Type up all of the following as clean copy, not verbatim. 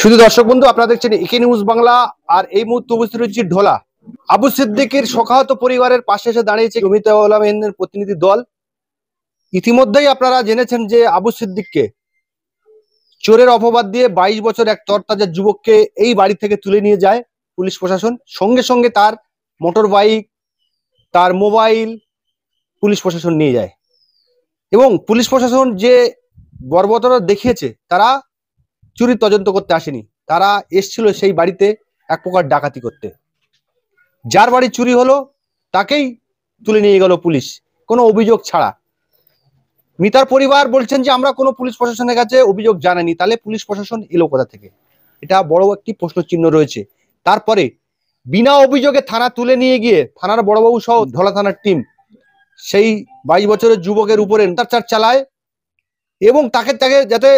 শুধু দর্শক বন্ধু, আপনারা দেখছেন একে নিউজ বাংলা। আর এই মুহূর্তে উপস্থিত রয়েছে ঢোলা। আবু সিদ্দিকের শোকাহত পরিবারের পাশে এসে দাঁড়িয়েছে জমিয়তে উলামা হিন্দের প্রতিনিধি দল। ইতিমধ্যেই আপনারা জেনেছেন যে আবু সিদ্দিককে চোরের অপবাদ দিয়ে 22 বছর এক তরতাজা যুবককে এই বাড়ি থেকে তুলে নিয়ে যায় পুলিশ প্রশাসন। সঙ্গে সঙ্গে তার মোটর বাইক, তার মোবাইল পুলিশ প্রশাসন নিয়ে যায়। এবং পুলিশ প্রশাসন যে বর্বরতা দেখিয়েছে, তারা চুরি তদন্ত করতে আসেনি, তারা এসেছিল সেই বাড়িতে এক প্রকার ডাকাতি করতে। যার বাড়ি চুরি হলো তাকেই তুলে নিয়ে গেল পুলিশ, কোনো অভিযোগ ছাড়া। মিতার পরিবার বলছেন যে আমরা কোনো পুলিশ প্রশাসনের কাছে অভিযোগ জানাইনি, তাহলে পুলিশ প্রশাসন এলো কোথা থেকে? এটা বড় একটি প্রশ্ন চিহ্ন রয়েছে। তারপরে বিনা অভিযোগে থানা তুলে নিয়ে গিয়ে থানার বড়বাবু সহ ধলা থানার টিম সেই 22 বছরের যুবকের উপরে অত্যাচার চালায় এবং তাকে যাতে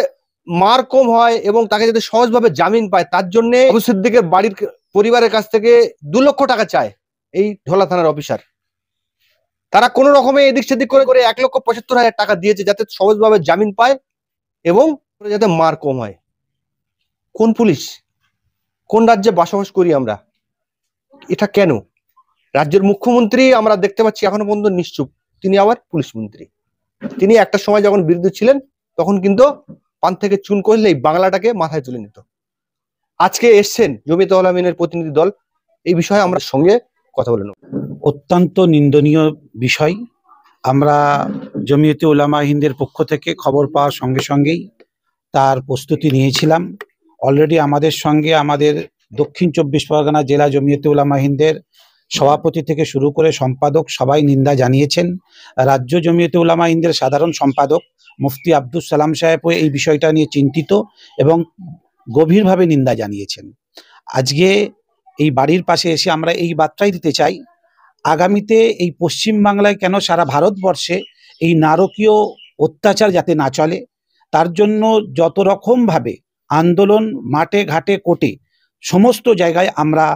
মার কম হয় এবং তাকে যাতে সহজভাবে জামিন পায়, তার জন্য আবু সিদ্দিকের বাড়ির পরিবারের কাছ থেকে 2 লক্ষ টাকা চায় এই ধলা থানার অফিসার। তারা কোনো রকমে এদিক সেদিক করে 1,75,000 টাকা দিয়েছে যাতে সহজভাবে জামিন পায় এবং যাতে মার কম হয়। কোন পুলিশ? কোন রাজ্যে বসবাস করি আমরা? এটা কেন? রাজ্যের মুখ্যমন্ত্রী আমরা দেখতে পাচ্ছি এখনো পর্যন্ত নিশ্চুপ, তিনি আবার পুলিশ মন্ত্রী। তিনি একটা সময় যখন বিরোধী ছিলেন তখন কিন্তু পান থেকে চুন করলে এই বাংলাটাকে মাথায় তুলে নিত। আজকে এসছেন জমিয়তে উলামা হিন্দের প্রতিনিধি দল, এই বিষয়ে আমরা সঙ্গে কথা বলে নেব। অত্যন্ত নিন্দনীয় বিষয়। আমরা জমিয়তে উলামা হিন্দের পক্ষ থেকে খবর পাওয়ার সঙ্গে সঙ্গেই তার প্রস্তুতি নিয়েছিলাম। অলরেডি আমাদের সঙ্গে আমাদের দক্ষিণ 24 পরগনা জেলা জমিয়তে উলামা হিন্দের সভাপতি থেকে শুরু করে সম্পাদক সবাই নিন্দা জানিয়েছেন। রাজ্য জমিয়তে উলামা হিন্দের সাধারণ সম্পাদক মুফতি আব্দুস সালাম সাহেবও এই বিষয়টা নিয়ে চিন্তিত এবং গভীরভাবে নিন্দা জানিয়েছেন। আজকে এই বাড়ির পাশে এসে আমরা এই বার্তাই দিতে চাই, আগামীতে এই পশ্চিম বাংলায় কেন সারা ভারতবর্ষে এই নারকীয় অত্যাচার যাতে না চলে, তার জন্য যত রকমভাবে আন্দোলন মাঠে ঘাটে কোর্টে সমস্ত জায়গায় আমরা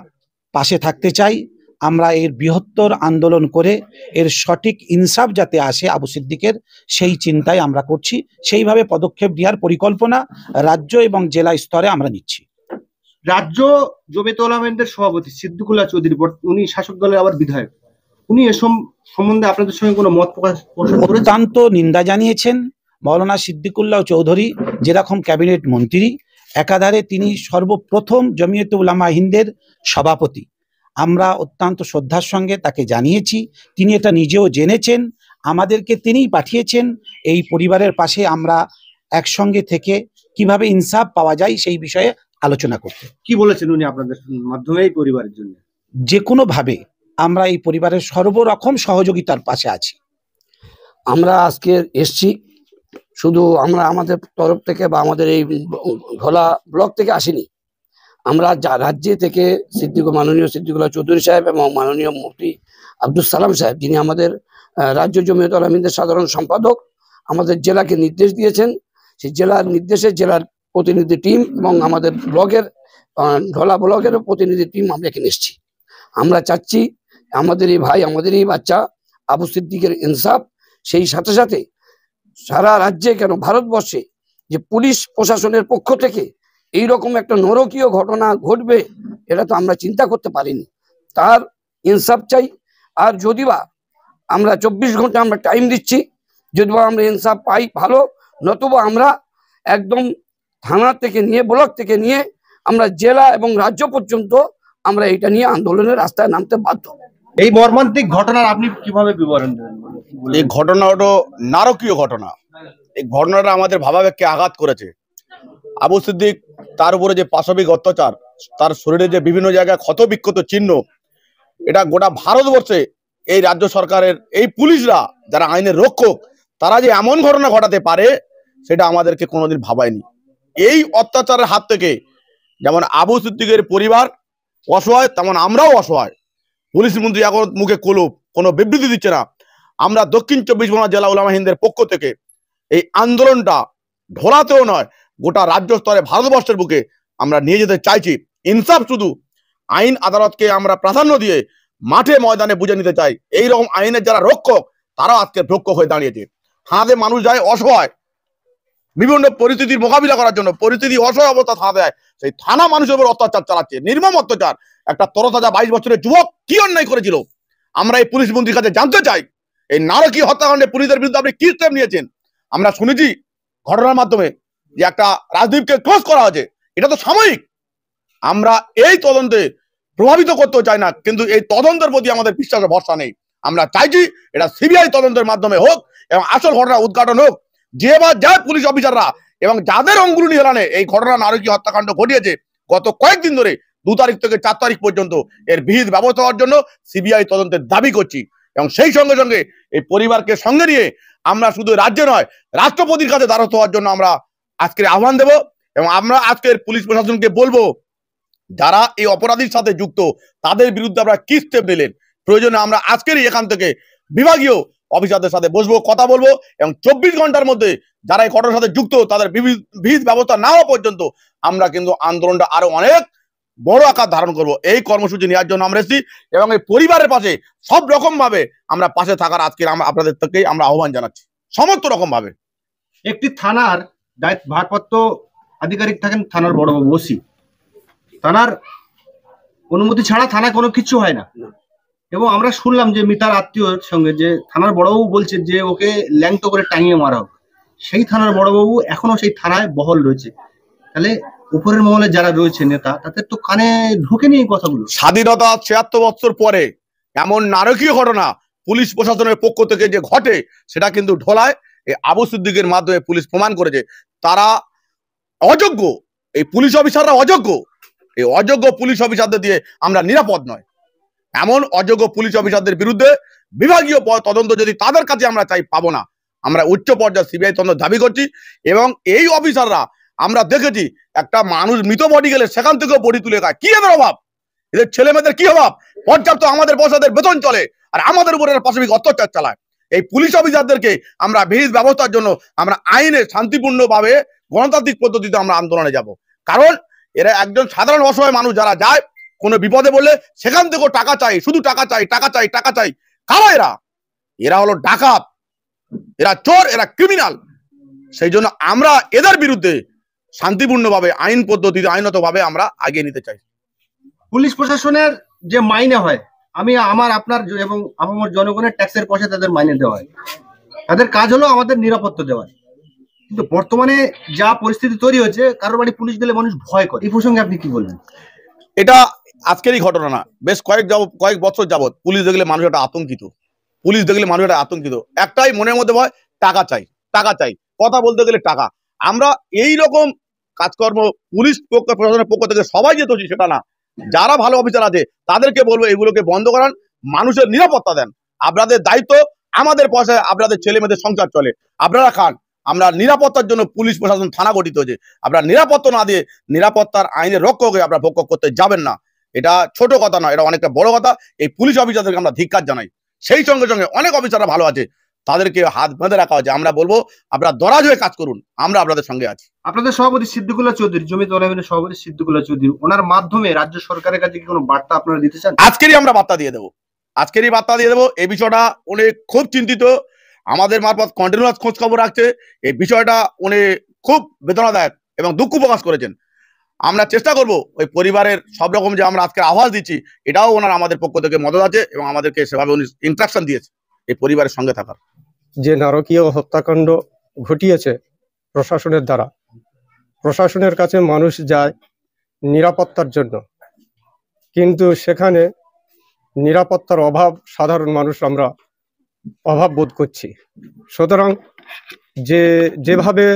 পাশে থাকতে চাই। আমরা এর বৃহত্তর আন্দোলন করে এর সঠিক ইনসাফ যাতে আসে আবু সিদ্দিকের, সেই চিন্তায় আমরা করছি। সেইভাবে পদক্ষেপ নেওয়ার পরিকল্পনা রাজ্য এবং জেলা স্তরে আমরা নিচ্ছি। রাজ্য জমিয়তে উলামা হিন্দের সভাপতি সিদ্দিকুল্লাহ চৌধুরী, উনি শাসক দলের আবার বিধায়ক, উনি এসব সম্বন্ধে আপনাদের সঙ্গে কোনো মত প্রকাশ করেছেন? অত্যন্ত নিন্দা জানিয়েছেন। মৌলানা সিদ্দিকুল্লাহ চৌধুরী যেরকম ক্যাবিনেট মন্ত্রী, একাধারে তিনি সর্বপ্রথম জমিয়তে উলামা হিন্দের সভাপতি। আমরা অত্যন্ত শ্রদ্ধার সঙ্গে তাকে জানিয়েছি, তিনি এটা নিজেও জেনেছেন, আমাদেরকে তিনিই পাঠিয়েছেন এই পরিবারের পাশে আমরা একসঙ্গে থেকে কিভাবে ইনসাফ পাওয়া যায় সেই বিষয়ে আলোচনা করতে। কি বলেছেন উনি আপনাদের মাধ্যমে এই পরিবারের জন্য? যে কোনোভাবে আমরা এই পরিবারের সর্বরকম সহযোগিতার পাশে আছি। আমরা আজকে এসছি, শুধু আমরা আমাদের তরফ থেকে বা আমাদের এই ধলা ব্লক থেকে আসিনি, আমরা রাজ্যে থেকে মাননীয় সিদ্দিকুল্লাহ চৌধুরী সাহেব এবং মাননীয় মুফতি আব্দুস সালাম সাহেব, যিনি আমাদের রাজ্য জমিয়তে উলামা হিন্দের সাধারণ সম্পাদক, আমাদের জেলাকে নির্দেশ দিয়েছেন। সেই জেলার নির্দেশে জেলার প্রতিনিধি টিম এবং আমাদের ব্লকের ধলা ব্লকের প্রতিনিধি টিম আমরা এখানে এসেছি। আমরা চাচ্ছি আমাদের এই ভাই, আমাদের এই বাচ্চা আবু সিদ্দিকের ইনসাফ, সেই সাথে সাথে সারা রাজ্যে কেন ভারতবর্ষে যে পুলিশ প্রশাসনের পক্ষ থেকে এইরকম একটা নরকীয় ঘটনা ঘটবে এটা তো আমরা চিন্তা করতে পারিনি। তার ইনসাফ চাই। আর যদিবা আমরা 24 ঘন্টা আমরা টাইম দিচ্ছি, যদিবা আমরা ইনসাফ পাই ভালো, নতুবা আমরা একদম থানা থেকে নিয়ে ব্লক থেকে নিয়ে আমরা জেলা এবং রাজ্য পর্যন্ত আমরা এটা নিয়ে আন্দোলনের রাস্তায় নামতে বাধ্য। এই মর্মান্তিক ঘটনার আপনি কিভাবে বিবরণ দেবেন? এই ঘটনা হলো নারকীয় ঘটনা। এই ঘটনাটা আমাদের ভাবাবেগকে আঘাত করেছে। আবু সিদ্দিক, তার উপরে যে পাশবিক অত্যাচার, তার শরীরে যে বিভিন্ন জায়গায় ক্ষত বিক্ষত চিহ্ন, এটা গোটা ভারতবর্ষে এই রাজ্য সরকারের এই পুলিশরা যারা আইনের রক্ষক, তারা যে এমন ঘটনা ঘটাতে পারে সেটা আমাদেরকে কোনোদিন ভাবায়নি। এই অত্যাচারের হাত থেকে যেমন আবু সিদ্দিকের পরিবার অসহায়, তেমন আমরাও অসহায়। পুলিশ মন্ত্রী এখন মুখে কলুপ, কোনো বিবৃতি দিচ্ছে না। আমরা দক্ষিণ 24 পরগনা জেলা উলামা হিন্দের পক্ষ থেকে এই আন্দোলনটা ঢোলাতেও নয়, গোটা রাজ্য স্তরে ভারতবর্ষের বুকে আমরা নিয়ে যেতে চাইছি। ইনসাফ শুধু আইন আদালতকে আমরা প্রাধান্য দিয়ে মাঠে ময়দানে বুঝে নিতে চাই। এইরকম আইনের যারা রক্ষক, তারাও আজকে ভক্ষক হয়ে দাঁড়িয়েছে। হাতে মানুষ যায় অসহায়, বিভিন্ন পরিস্থিতির মোকাবিলা করার জন্য পরিস্থিতি অসহায় অবস্থা থানা দেয়, সেই থানা মানুষের উপর অত্যাচার চালাচ্ছে, নির্মম অত্যাচার। একটা তরতাজা 22 বছরের যুবক কি অন্যায় করেছিল আমরা এই পুলিশ মন্ত্রীর কাছে জানতে চাই। এই নারকীয় হত্যাকাণ্ডে পুলিশের বিরুদ্ধে আপনি কি স্টেপ নিয়েছেন? আমরা শুনেছি ঘটনার মাধ্যমে যে একটা রাজদীপকে ক্লোজ করা হয়েছে, এটা তো সাময়িক। আমরা এই তদন্তে প্রভাবিত করতে চাই না, কিন্তু এই তদন্তের প্রতি আমাদের বিশ্বাস ভরসা নেই। আমরা চাইছি এটা সিবিআই তদন্তের মাধ্যমে হোক এবং আসল ঘটনা উদ্ঘাটন হোক। যে বা যায় পুলিশ অফিসাররা এবং যাদের অঙ্গুলি হেলানে এই ঘটনা নারকীয় হত্যাকাণ্ড ঘটিয়েছে গত কয়েকদিন ধরে 2 তারিখ থেকে 4 তারিখ পর্যন্ত এর বিহিত ব্যবস্থা হওয়ার জন্য সিবিআই তদন্তের দাবি করছি। এবং সেই সঙ্গে সঙ্গে এই পরিবারকে সঙ্গে নিয়ে আমরা শুধু রাজ্যে নয় রাষ্ট্রপতির কাছে দ্বারস্থ হওয়ার জন্য আমরা আজকের আহ্বান দেব। এবং আমরা আজকের পুলিশ প্রশাসনকে বলবো, যারা এই অপরাধীর সাথে যুক্ত তাদের বিরুদ্ধে আমরা কি স্টেপ নিলেন, প্রয়োজনে আমরা আজকেরই এখান থেকে বিভাগীয় অফিসারদের সাথে বসবো, কথা বলবো এবং 24 ঘন্টার মধ্যে যারা এই ঘটনার সাথে যুক্ত তাদের বিহিত ব্যবস্থা না হওয়া পর্যন্ত আমরা কিন্তু আন্দোলনটা আরো অনেক বড় আকার ধারণ করব। এই কর্মসূচি নেওয়ার জন্য আমরা এসেছি এবং এই পরিবারের পাশে সব রকম ভাবে আমরা পাশে থাকার আজকে আপনাদের থেকেই আমরা আহ্বান জানাচ্ছি, সমস্ত রকম ভাবে। একটি থানার দায়িত্ব ভারপ্রাপ্ত আধিকারিক থাকেন থানার বড়বাবু ওসি, থানার অনুমতি ছাড়া থানায় কোনো কিছু হয় না। এবং আমরা শুনলাম যে মিতার আত্মীয়র সঙ্গে যে থানার বড়বাবু বলছে যে ওকে ল্যাংটো করে টাঙিয়ে মারা হোক, সেই থানার বড়বাবু এখনো সেই থানায় বহাল রয়েছে। তাহলে উপরের মহলে যারা রয়েছে নেতা, তাদের তো কানে ঢোকেনি এই কথাগুলো। স্বাধীনতা 76 বছর পরে এমন নারকীয় ঘটনা পুলিশ প্রশাসনের পক্ষ থেকে যে ঘটে সেটা কিন্তু ঢোলায় এই আবু সিদ্দিকের মাধ্যমে পুলিশ প্রমাণ করেছে তারা অযোগ্য, এই পুলিশ অফিসাররা অযোগ্য। এই অযোগ্য পুলিশ অফিসারদের দিয়ে আমরা নিরাপদ নয়। এমন অযোগ্য পুলিশ অফিসারদের বিরুদ্ধে বিভাগীয় তদন্ত যদি তাদের কাছে আমরা চাই পাবো না। আমরা উচ্চ পর্যায়ে সিবিআই তদন্ত দাবি করছি। এবং এই অফিসাররা আমরা দেখেছি একটা মানুষ মৃত বডি গেলে সেখান থেকেও বডি তুলে খায়। কি এদের অভাব? এদের ছেলে মেয়েদের কি অভাব? পর্যাপ্ত আমাদের বসাদের বেতন চলে আর আমাদের উপরে পাশবিক অত্যাচার চালায়। এই পুলিশ অফিসারদেরকে আমরা বিহিত ব্যবস্থার জন্য আমরা আইনে শান্তিপূর্ণভাবে গণতান্ত্রিক পদ্ধতিতে আমরা আন্দোলনে যাব। কারণ এরা একজন সাধারণ অসহায় মানুষ যারা যায় কোনো বিপদে বললে সেখান থেকেও টাকা চাই, শুধু টাকা চাই, টাকা চাই, টাকা চাই। কারা এরা? এরা হলো ডাকাত, এরা চোর, এরা ক্রিমিনাল। সেই জন্য আমরা এদের বিরুদ্ধে শান্তিপূর্ণভাবে আইন পদ্ধতিতে আইনতভাবে আমরা আগিয়ে নিতে চাই। পুলিশ প্রশাসনের যে মাইনে হয়, আমি আপনার এবং আমার জনগণের ট্যাক্সের পয়সা তাদের মাইনে দেওয়া হয়। তাদের কাজ হলো আমাদের নিরাপত্তা দেওয়া। কিন্তু বর্তমানে যা পরিস্থিতি তৈরি হয়েছে, কারোর বাড়ি পুলিশ গেলে মানুষ ভয় করে। এই প্রসঙ্গে আপনি কি বলবেন? এটা আজকেরই ঘটনা না, বেশ কয়েক বছর যাবত পুলিশ দেখলে মানুষ একটা আতঙ্কিত। পুলিশ দেখলে মানুষ একটা আতঙ্কিত, একটাই মনের মধ্যে ভয়, টাকা চাই, টাকা চাই, কথা বলতে গেলে টাকা। আমরা এই রকম কাজকর্ম পুলিশ প্রশাসনের পক্ষ থেকে সবাই যে দোষী সেটা না, যারা ভালো অফিসার আছে তাদেরকে বলবো এগুলোকে বন্ধ করান, মানুষের নিরাপত্তা দেন। আপনাদের দায়িত্ব, আমাদের পয়সায় আপনাদের ছেলে মেয়েদের সংসার চলে, আপনারা খান। আমরা নিরাপত্তার জন্য পুলিশ প্রশাসন থানা গঠিত হয়েছে। আপনারা নিরাপত্তা না দিয়ে নিরাপত্তার আইনের রক্ষক হয়ে আপনারা ভক্ষক করতে যাবেন না। এটা ছোট কথা নয়, এটা অনেকটা বড় কথা। এই পুলিশ অফিসারদেরকে আমরা ধিক্কার জানাই। সেই সঙ্গে সঙ্গে অনেক অফিসাররা ভালো আছে, তাদেরকে হাত বেঁধে রাখা হয়েছে। আমরা বলবো আপনারা দরাজ হয়ে কাজ করুন, আমরা আপনাদের সঙ্গে আছি। আপনাদের সভাপতি সিদ্দিকুল্লাহ চৌধুরী, জমিয়ত উলামায়ে সভাপতি সিদ্দিকুল্লাহ চৌধুরী, ওনার মাধ্যমে রাজ্য সরকারের কাছে কি কোনো বার্তা আপনারা দিতে চান? আজকেরই আমরা বার্তা দিয়ে দেবো, আজকেরই বার্তা দিয়ে দেবো। এই বিষয়টা উনি খুব চিন্তিত, আমাদের মারফত কন্টিনিউয়াস খোঁজ খবর রাখছে। এই বিষয়টা উনি খুব বেদনাদায়ক এবং দুঃখ প্রকাশ করেছেন। আমরা চেষ্টা করব ওই পরিবারের সব রকম যে আমরা আজকে আওয়াজ দিচ্ছি, এটাও ওনার আমাদের পক্ষ থেকে মদত আছে এবং আমাদেরকে সেভাবে উনি ইনস্ট্রাকশন দিয়েছে এই পরিবারের সঙ্গে থাকার। যে নারকীয় হত্যাকাণ্ড ঘটিয়েছে প্রশাসনের দ্বারা, প্রশাসনের কাছে মানুষ যায় নিরাপত্তার জন্য, কিন্তু সেখানে নিরাপত্তার অভাব, সাধারণ মানুষ আমরা অভাব বোধ করছি। সুতরাং যেভাবে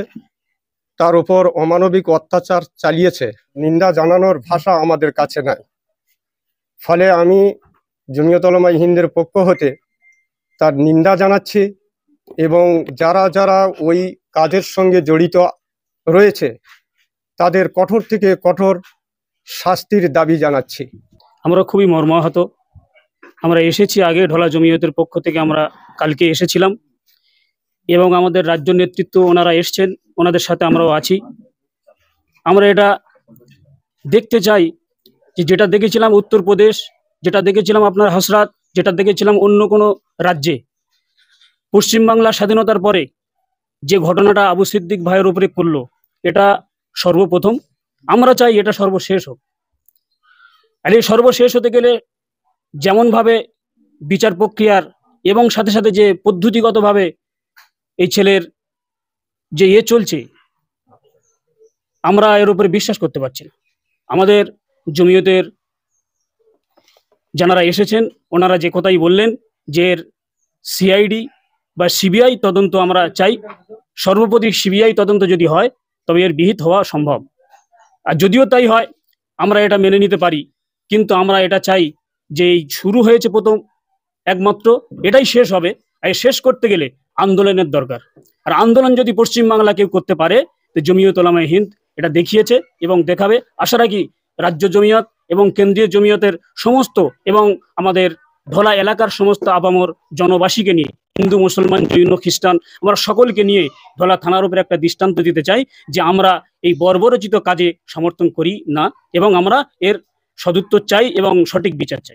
তার উপর অমানবিক অত্যাচার চালিয়েছে, নিন্দা জানানোর ভাষা আমাদের কাছে নাই। ফলে আমি জমিয়ত উলামায়ে হিন্দের পক্ষ হতে তার নিন্দা জানাচ্ছি এবং যারা যারা ওই কাজের সঙ্গে জড়িত রয়েছে তাদের কঠোর থেকে কঠোর শাস্তির দাবি জানাচ্ছি। আমরা খুবই মর্মাহত। আমরা এসেছি আগে ঢোলা জমিয়তের পক্ষ থেকে, আমরা কালকে এসেছিলাম এবং আমাদের রাজ্য নেতৃত্ব ওনারা এসছেন, ওনাদের সাথে আমরাও আছি। আমরা এটা দেখতে চাই যে যেটা দেখেছিলাম উত্তরপ্রদেশ, যেটা দেখেছিলাম আপনার হাসরাত, যেটা দেখেছিলাম অন্য কোনো রাজ্যে, পশ্চিমবাংলা স্বাধীনতার পরে যে ঘটনাটা আবু সিদ্দিক ভাইয়ের উপরে করলো, এটা সর্বপ্রথম। আমরা চাই এটা সর্বশেষ হোক। আর এই সর্বশেষ হতে গেলে যেমনভাবে বিচার প্রক্রিয়ার এবং সাথে সাথে যে পদ্ধতিগতভাবে এই ছেলের যে চলছে, আমরা এর উপরে বিশ্বাস করতে পারছি না। আমাদের জমিয়তের যারা এসেছেন ওনারা যে কথাই বললেন যে এর সিআইডি বা সিবিআই তদন্ত আমরা চাই। সর্বোপরি সিবিআই তদন্ত যদি হয় তবে এর বিহিত হওয়া সম্ভব। আর যদিও তাই হয় আমরা এটা মেনে নিতে পারি, কিন্তু আমরা এটা চাই যে এই শুরু হয়েছে প্রথম, একমাত্র এটাই শেষ হবে। আর শেষ করতে গেলে আন্দোলনের দরকার। আর আন্দোলন যদি পশ্চিমবাংলা কেউ করতে পারে তো জমিয়ত উলামায়ে হিন্দ এটা দেখিয়েছে এবং দেখাবে। আশা রাখি রাজ্য জমিয়ত এবং কেন্দ্রীয় জমিয়তের সমস্ত এবং আমাদের ধলা এলাকার সমস্ত আপামর জনবাসীকে নিয়ে, হিন্দু মুসলমান জৈন খ্রিস্টান, আমরা সকলকে নিয়ে ধলা থানার উপরে একটা দৃষ্টান্ত দিতে চাই যে আমরা এই বর্বরচিত কাজে সমর্থন করি না এবং আমরা এর সদুত্তর চাই এবং সঠিক বিচার চাই।